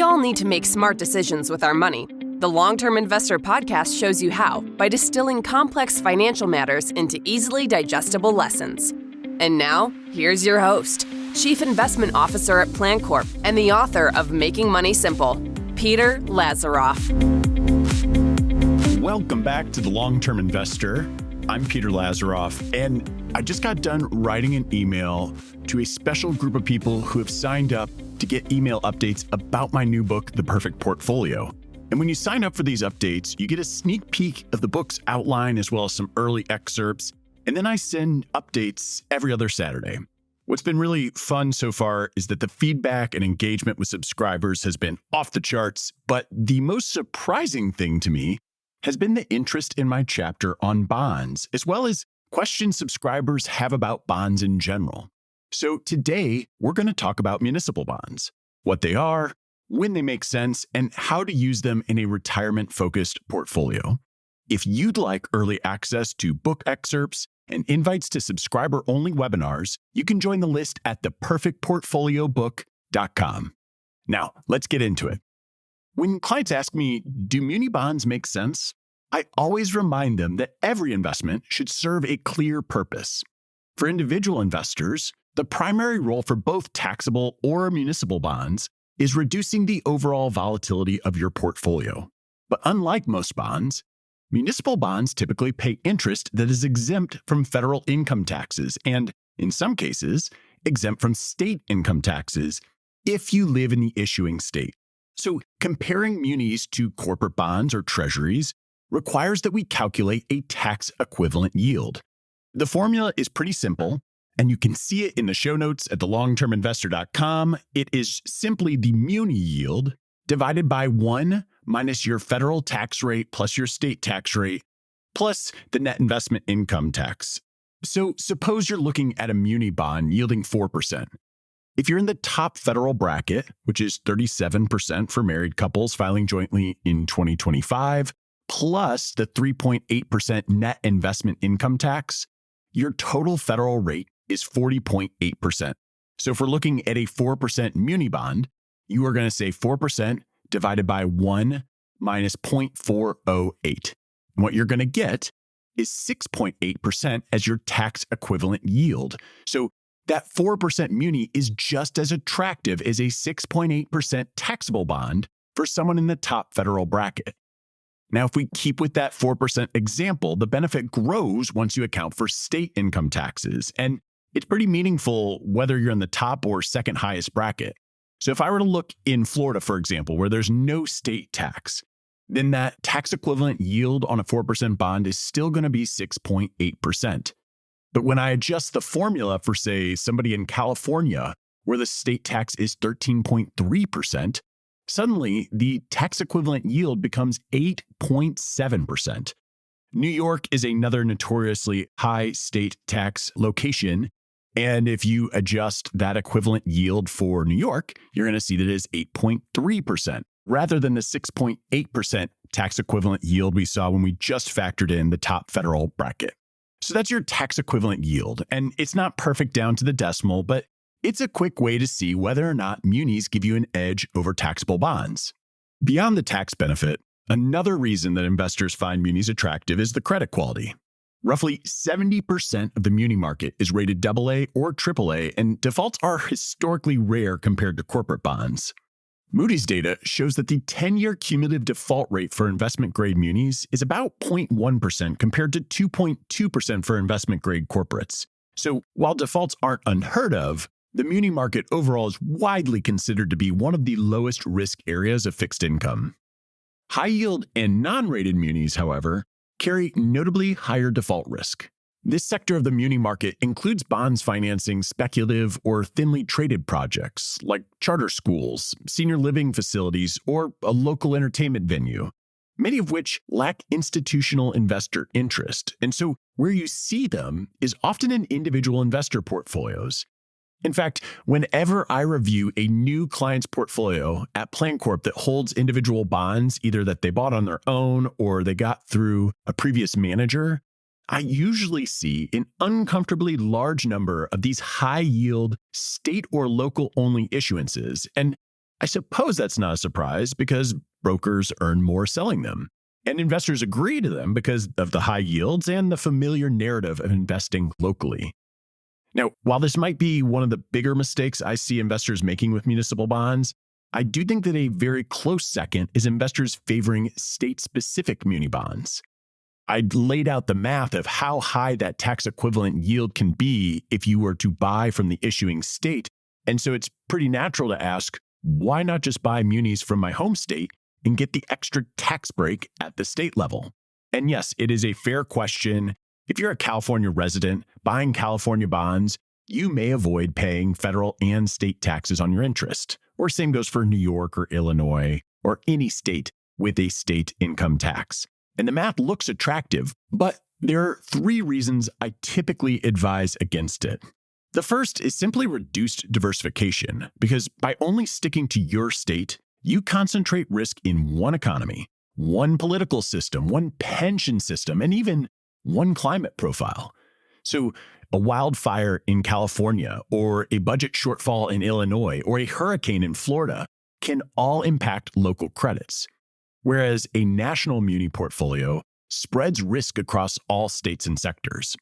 all need to make smart decisions with our money. The Long-Term Investor podcast shows you how by distilling complex financial matters into easily digestible lessons. And now, here's your host, Chief Investment Officer at Plancorp and the author of Making Money Simple, Peter Lazaroff. Welcome back to The Long-Term Investor. I'm Peter Lazaroff, and I just got done writing an email to a special group of people who have signed up to get email updates about my new book, The Perfect Portfolio. And when you sign up for these updates, you get a sneak peek of the book's outline as well as some early excerpts. And then I send updates every other Saturday. What's been really fun so far is that the feedback and engagement with subscribers has been off the charts. But the most surprising thing to me has been the interest in my chapter on bonds, as well as questions subscribers have about bonds in general. So today, we're going to talk about municipal bonds, what they are, when they make sense, and how to use them in a retirement-focused portfolio. If you'd like early access to book excerpts and invites to subscriber-only webinars, you can join the list at theperfectportfoliobook.com. Now, let's get into it. When clients ask me, do muni bonds make sense? I always remind them that every investment should serve a clear purpose. For individual investors, the primary role for both taxable or municipal bonds is reducing the overall volatility of your portfolio. But unlike most bonds, municipal bonds typically pay interest that is exempt from federal income taxes and, in some cases, exempt from state income taxes if you live in the issuing state. So comparing munis to corporate bonds or treasuries requires that we calculate a tax equivalent yield. The formula is pretty simple, and you can see it in the show notes at thelongterminvestor.com. It is simply the muni yield divided by 1 minus your federal tax rate plus your state tax rate plus the net investment income tax. So suppose you're looking at a muni bond yielding 4%. If you're in the top federal bracket, which is 37% for married couples filing jointly in 2025, plus the 3.8% net investment income tax, your total federal rate is 40.8%. So if we're looking at a 4% muni bond, you are going to say 4% divided by 1 minus 0.408. And what you're going to get is 6.8% as your tax equivalent yield. So that 4% muni is just as attractive as a 6.8% taxable bond for someone in the top federal bracket. Now, if we keep with that 4% example, the benefit grows once you account for state income taxes. And it's pretty meaningful whether you're in the top or second highest bracket. So if I were to look in Florida, for example, where there's no state tax, then that tax equivalent yield on a 4% bond is still going to be 6.8%. But when I adjust the formula for, say, somebody in California, where the state tax is 13.3%, suddenly the tax equivalent yield becomes 8.7%. New York is another notoriously high state tax location. And if you adjust that equivalent yield for New York, you're going to see that it is 8.3%, rather than the 6.8% tax equivalent yield we saw when we just factored in the top federal bracket. So that's your tax equivalent yield. And it's not perfect down to the decimal, but it's a quick way to see whether or not munis give you an edge over taxable bonds. Beyond the tax benefit, another reason that investors find munis attractive is the credit quality. Roughly 70% of the muni market is rated AA or AAA, and defaults are historically rare compared to corporate bonds. Moody's data shows that the 10-year cumulative default rate for investment-grade munis is about 0.1% compared to 2.2% for investment-grade corporates. So while defaults aren't unheard of, the muni market overall is widely considered to be one of the lowest risk areas of fixed income. High-yield and non-rated munis, however, carry notably higher default risk. This sector of the muni market includes bonds financing speculative or thinly traded projects like charter schools, senior living facilities, or a local entertainment venue, many of which lack institutional investor interest. And so where you see them is often in individual investor portfolios. In fact, whenever I review a new client's portfolio at Plancorp that holds individual bonds, either that they bought on their own or they got through a previous manager, I usually see an uncomfortably large number of these high-yield state or local-only issuances. And I suppose that's not a surprise because brokers earn more selling them. And investors agree to them because of the high yields and the familiar narrative of investing locally. Now, while this might be one of the bigger mistakes I see investors making with municipal bonds, I do think that a very close second is investors favoring state-specific muni bonds. I laid out the math of how high that tax equivalent yield can be if you were to buy from the issuing state. And so it's pretty natural to ask, why not just buy munis from my home state and get the extra tax break at the state level? And yes, it is a fair question. If you're a California resident buying California bonds, you may avoid paying federal and state taxes on your interest. Or same goes for New York or Illinois or any state with a state income tax. And the math looks attractive, but there are 3 reasons I typically advise against it. The first is simply reduced diversification, because by only sticking to your state, you concentrate risk in one economy, one political system, one pension system, and even one climate profile. So a wildfire in California, or a budget shortfall in Illinois, or a hurricane in Florida can all impact local credits. Whereas a national muni portfolio spreads risk across all states and sectors.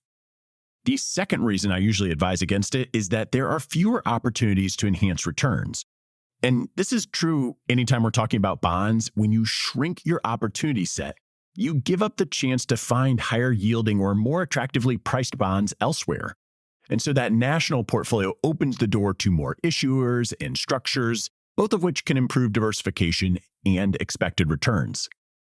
The second reason I usually advise against it is that there are fewer opportunities to enhance returns. And this is true anytime we're talking about bonds. When you shrink your opportunity set, you give up the chance to find higher yielding or more attractively priced bonds elsewhere. And so that national portfolio opens the door to more issuers and structures, both of which can improve diversification and expected returns.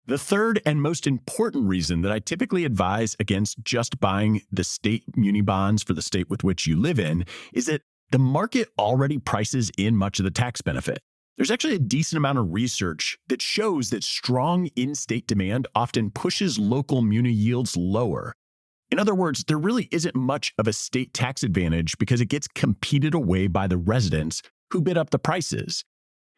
The third and most important reason that I typically advise against just buying the state muni bonds for the state with which you live in is that the market already prices in much of the tax benefit. There's actually a decent amount of research that shows that strong in-state demand often pushes local muni yields lower. In other words, there really isn't much of a state tax advantage because it gets competed away by the residents who bid up the prices.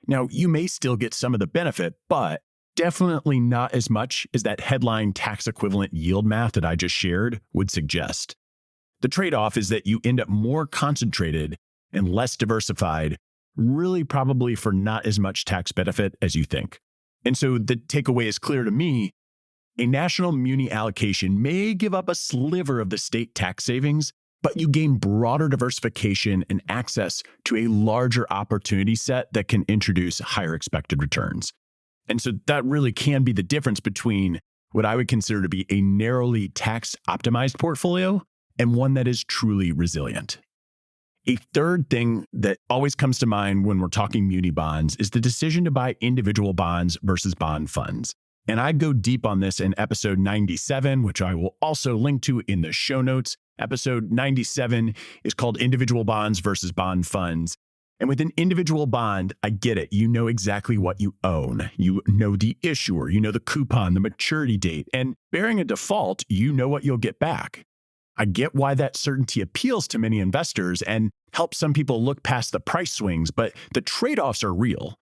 Now, you may still get some of the benefit, but definitely not as much as that headline tax equivalent yield math that I just shared would suggest. The trade-off is that you end up more concentrated and less diversified, really probably for not as much tax benefit as you think. And so the takeaway is clear to me. A national muni allocation may give up a sliver of the state tax savings, but you gain broader diversification and access to a larger opportunity set that can introduce higher expected returns. And so that really can be the difference between what I would consider to be a narrowly tax-optimized portfolio and one that is truly resilient. A third thing that always comes to mind when we're talking muni bonds is the decision to buy individual bonds versus bond funds. And I go deep on this in episode 97, which I will also link to in the show notes. Episode 97 is called Individual Bonds versus Bond Funds. And with an individual bond, I get it. You know exactly what you own. You know the issuer, you know the coupon, the maturity date, and bearing a default, you know what you'll get back. I get why that certainty appeals to many investors and helps some people look past the price swings, but the trade-offs are real.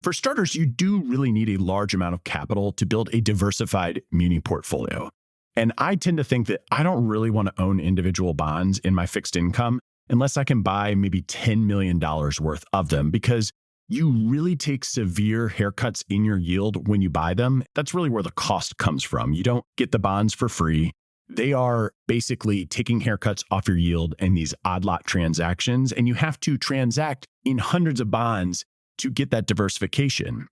For starters, you do really need a large amount of capital to build a diversified muni portfolio. And I tend to think that I don't really want to own individual bonds in my fixed income unless I can buy maybe $10 million worth of them, because you really take severe haircuts in your yield when you buy them. That's really where the cost comes from. You don't get the bonds for free. They are basically taking haircuts off your yield in these odd lot transactions, and you have to transact in hundreds of bonds to get that diversification.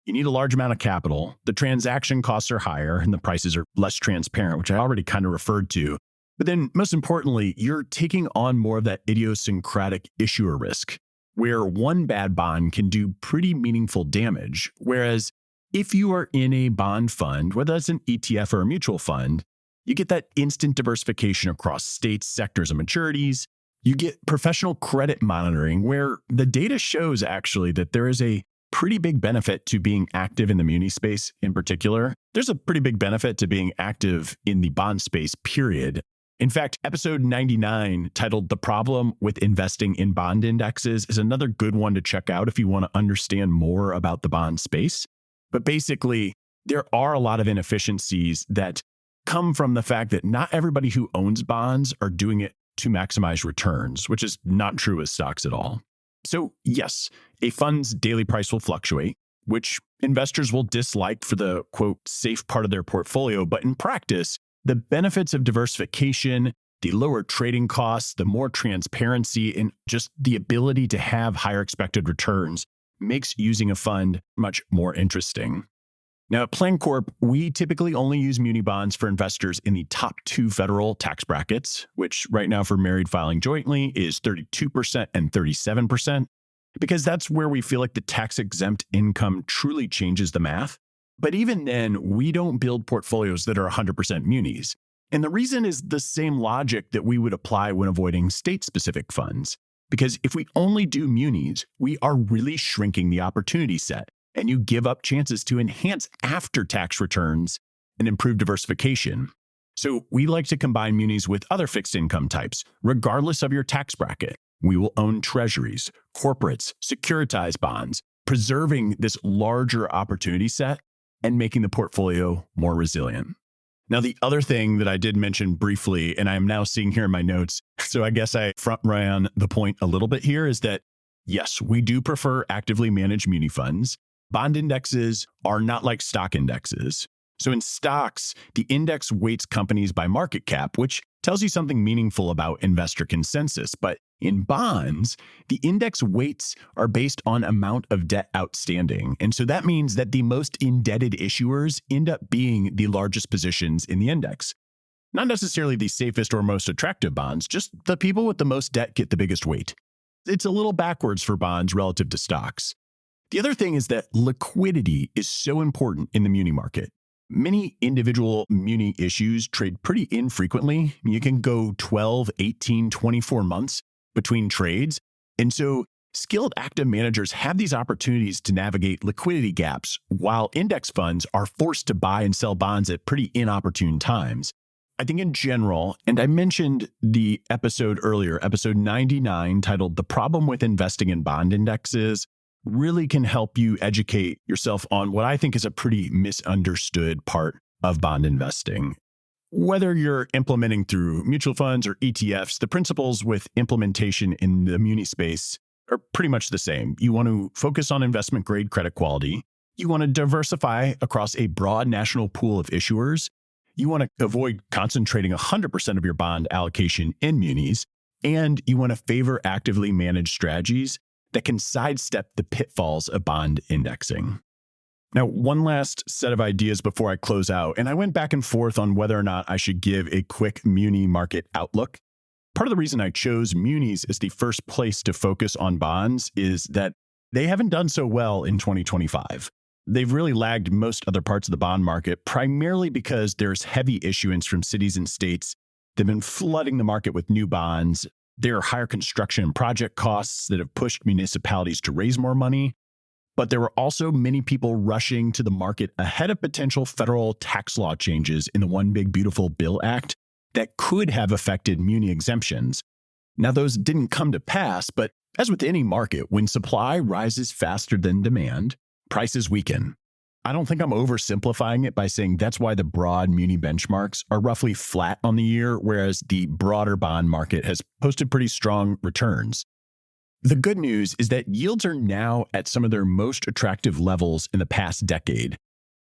You need a large amount of capital. The transaction costs are higher and the prices are less transparent, which I already kind of referred to. But then most importantly, you're taking on more of that idiosyncratic issuer risk, where one bad bond can do pretty meaningful damage. Whereas if you are in a bond fund, whether that's an ETF or a mutual fund, you get that instant diversification across states, sectors, and maturities. You get professional credit monitoring, where the data shows actually that there is a pretty big benefit to being active in the muni space in particular. There's a pretty big benefit to being active in the bond space, period. In fact, episode 99, titled The Problem with Investing in Bond Indexes, is another good one to check out if you want to understand more about the bond space. But basically, there are a lot of inefficiencies that come from the fact that not everybody who owns bonds are doing it to maximize returns, which is not true with stocks at all. So yes, a fund's daily price will fluctuate, which investors will dislike for the, quote, safe part of their portfolio. But in practice, the benefits of diversification, the lower trading costs, the more transparency, and just the ability to have higher expected returns makes using a fund much more interesting. Now, at Plancorp, we typically only use muni bonds for investors in the top 2 federal tax brackets, which right now for married filing jointly is 32% and 37%, because that's where we feel like the tax-exempt income truly changes the math. But even then, we don't build portfolios that are 100% munis. And the reason is the same logic that we would apply when avoiding state-specific funds. Because if we only do munis, we are really shrinking the opportunity set, and you give up chances to enhance after-tax returns and improve diversification. So we like to combine munis with other fixed income types, regardless of your tax bracket. We will own treasuries, corporates, securitized bonds, preserving this larger opportunity set and making the portfolio more resilient. Now, the other thing that I did mention briefly, and I'm now seeing here in my notes, so I guess I front ran the point a little bit here, is that yes, we do prefer actively managed muni funds. Bond indexes are not like stock indexes. So in stocks, the index weights companies by market cap, which tells you something meaningful about investor consensus. But in bonds, the index weights are based on amount of debt outstanding. And so that means that the most indebted issuers end up being the largest positions in the index. Not necessarily the safest or most attractive bonds, just the people with the most debt get the biggest weight. It's a little backwards for bonds relative to stocks. The other thing is that liquidity is so important in the muni market. Many individual muni issues trade pretty infrequently. You can go 12, 18, 24 months between trades. And so skilled active managers have these opportunities to navigate liquidity gaps, while index funds are forced to buy and sell bonds at pretty inopportune times. I think in general, and I mentioned the episode earlier, episode 99, titled The Problem with Investing in Bond Indexes, really can help you educate yourself on what I think is a pretty misunderstood part of bond investing. Whether you're implementing through mutual funds or ETFs, the principles with implementation in the muni space are pretty much the same. You want to focus on investment grade credit quality. You want to diversify across a broad national pool of issuers. You want to avoid concentrating 100% of your bond allocation in munis. And you want to favor actively managed strategies that can sidestep the pitfalls of bond indexing. Now, one last set of ideas before I close out, and I went back and forth on whether or not I should give a quick muni market outlook. Part of the reason I chose munis as the first place to focus on bonds is that they haven't done so well in 2025. They've really lagged most other parts of the bond market, primarily because there's heavy issuance from cities and states. They've been flooding the market with new bonds. There are higher construction and project costs that have pushed municipalities to raise more money. But there were also many people rushing to the market ahead of potential federal tax law changes in the One Big Beautiful Bill Act that could have affected muni exemptions. Now, those didn't come to pass, but as with any market, when supply rises faster than demand, prices weaken. I don't think I'm oversimplifying it by saying that's why the broad muni benchmarks are roughly flat on the year, whereas the broader bond market has posted pretty strong returns. The good news is that yields are now at some of their most attractive levels in the past decade.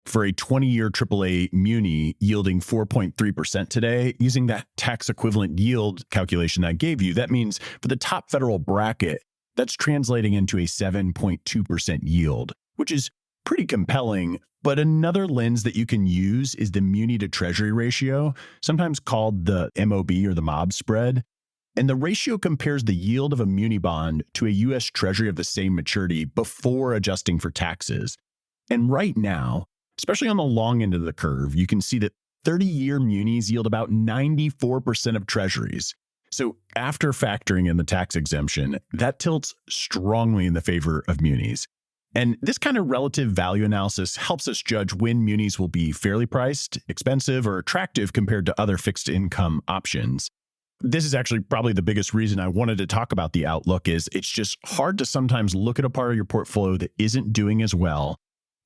For a 20-year AAA muni yielding 4.3% today, using that tax equivalent yield calculation I gave you, that means for the top federal bracket, that's translating into a 7.2% yield, which is pretty compelling. But another lens that you can use is the muni to treasury ratio, sometimes called the MOB or the MOB spread. And the ratio compares the yield of a muni bond to a U.S. Treasury of the same maturity before adjusting for taxes. And right now, especially on the long end of the curve, you can see that 30-year munis yield about 94% of treasuries. So after factoring in the tax exemption, that tilts strongly in the favor of munis. And this kind of relative value analysis helps us judge when munis will be fairly priced, expensive, or attractive compared to other fixed income options. This is actually probably the biggest reason I wanted to talk about the outlook is it's just hard to sometimes look at a part of your portfolio that isn't doing as well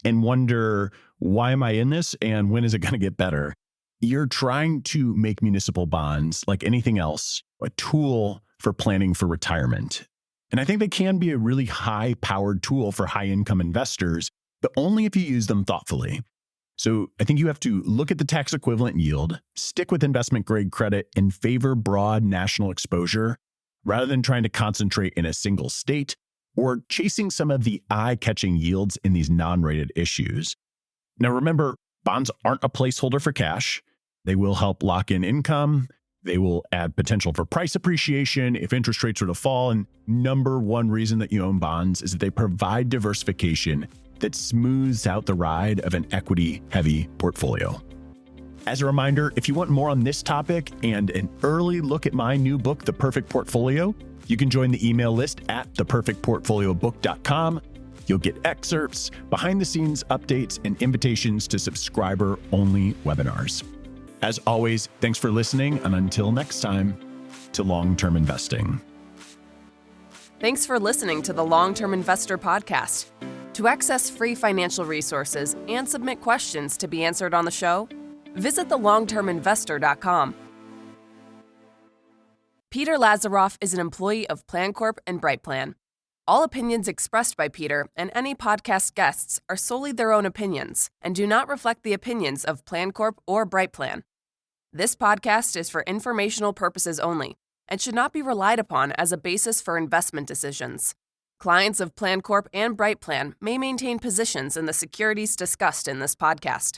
and wonder, why am I in this and when is it going to get better? You're trying to make municipal bonds, like anything else, a tool for planning for retirement. And I think they can be a really high-powered tool for high-income investors, but only if you use them thoughtfully. So I think you have to look at the tax equivalent yield, stick with investment-grade credit, and favor broad national exposure rather than trying to concentrate in a single state or chasing some of the eye-catching yields in these non-rated issues. Now remember, bonds aren't a placeholder for cash. They will help lock in income. They will add potential for price appreciation if interest rates were to fall. And number one reason that you own bonds is that they provide diversification that smooths out the ride of an equity-heavy portfolio. As a reminder, if you want more on this topic and an early look at my new book, The Perfect Portfolio, you can join the email list at theperfectportfoliobook.com. You'll get excerpts, behind-the-scenes updates, and invitations to subscriber-only webinars. As always, thanks for listening, and until next time, to long-term investing. Thanks for listening to the Long-Term Investor Podcast. To access free financial resources and submit questions to be answered on the show, visit thelongterminvestor.com. Peter Lazaroff is an employee of Plancorp and Brightplan. All opinions expressed by Peter and any podcast guests are solely their own opinions and do not reflect the opinions of Plancorp or Brightplan. This podcast is for informational purposes only and should not be relied upon as a basis for investment decisions. Clients of Plancorp and Brightplan may maintain positions in the securities discussed in this podcast.